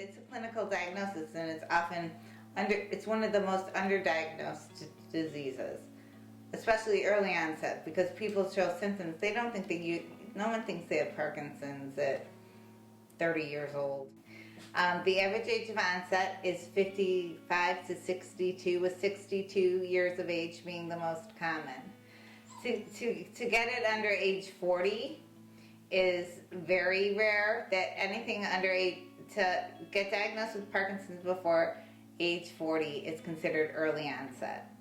It's a clinical diagnosis, and it's one of the most underdiagnosed diseases, especially early onset, because people show symptoms. They don't think no one thinks they have Parkinson's at 30 years old. The average age of onset is 55 to 62, with 62 years of age being the most common. To get it under age 40 is very rare. That anything under to get diagnosed with Parkinson's before age 40 is considered early onset.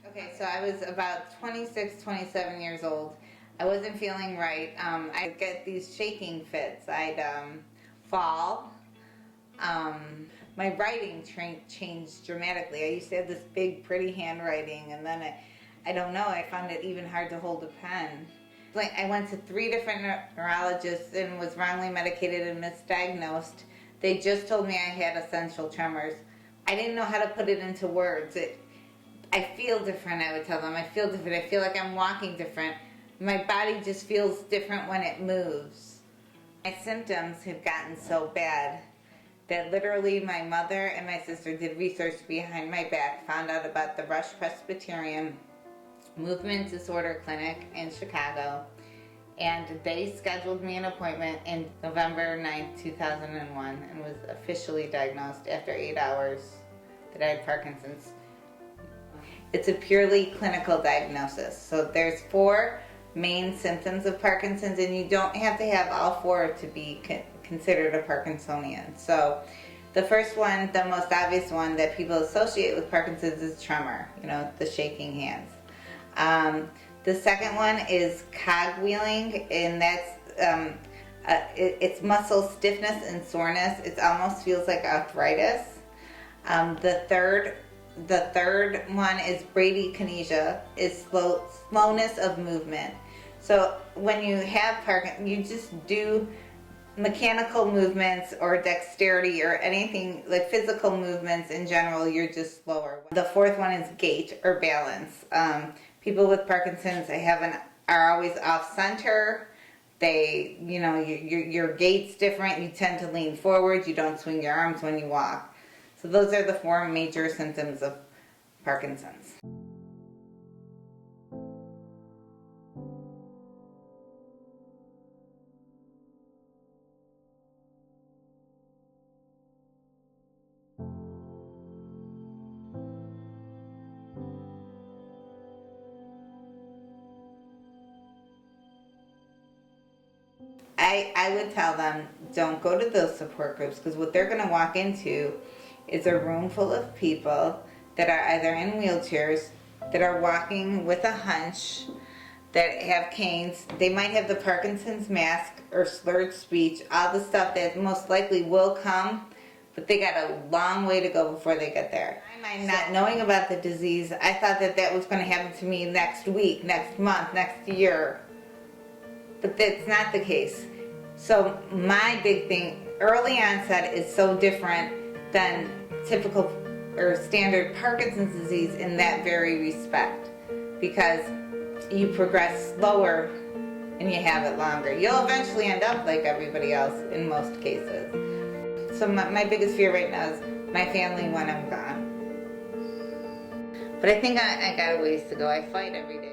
Okay, so I was about 26, 27 years old. I wasn't feeling right. I'd get these shaking fits. I'd fall. My writing changed dramatically. I used to have this big, pretty handwriting, and then I don't know, I found it even hard to hold a pen. Like, I went to 3 different neurologists and was wrongly medicated and misdiagnosed. They just told me I had essential tremors. I didn't know how to put it into words. I feel different, I would tell them. I feel different. I feel like I'm walking different. My body just feels different when it moves. My symptoms have gotten so bad that literally my mother and my sister did research behind my back, found out about the Rush Presbyterian Movement Disorder Clinic in Chicago, and they scheduled me an appointment in November 9th, 2001, and was officially diagnosed after 8 hours that I had Parkinson's. It's a purely clinical diagnosis. So there's 4 main symptoms of Parkinson's, and you don't have to have all 4 to be considered a Parkinsonian. So the first one, the most obvious one that people associate with Parkinson's, is tremor, the shaking hands. The second one is cogwheeling, and that's it's muscle stiffness and soreness. It almost feels like arthritis. The third one is bradykinesia, is slowness of movement. So when you have Parkinson's, you just do mechanical movements or dexterity or anything like physical movements in general, you're just slower. The fourth one is gait or balance. People with Parkinson's are always off center. They, your gait's different. You tend to lean forward. You don't swing your arms when you walk. So those are the 4 major symptoms of Parkinson's. I would tell them, don't go to those support groups, because what they're going to walk into is a room full of people that are either in wheelchairs, that are walking with a hunch, that have canes. They might have the Parkinson's mask or slurred speech, all the stuff that most likely will come, but they got a long way to go before they get there. Not knowing about the disease, I thought that was going to happen to me next week, next month, next year. But that's not the case. So my big thing, early onset is so different than typical or standard Parkinson's disease in that very respect, because you progress slower and you have it longer. You'll eventually end up like everybody else in most cases. So my biggest fear right now is my family when I'm gone. But I think I got a ways to go. I fight every day.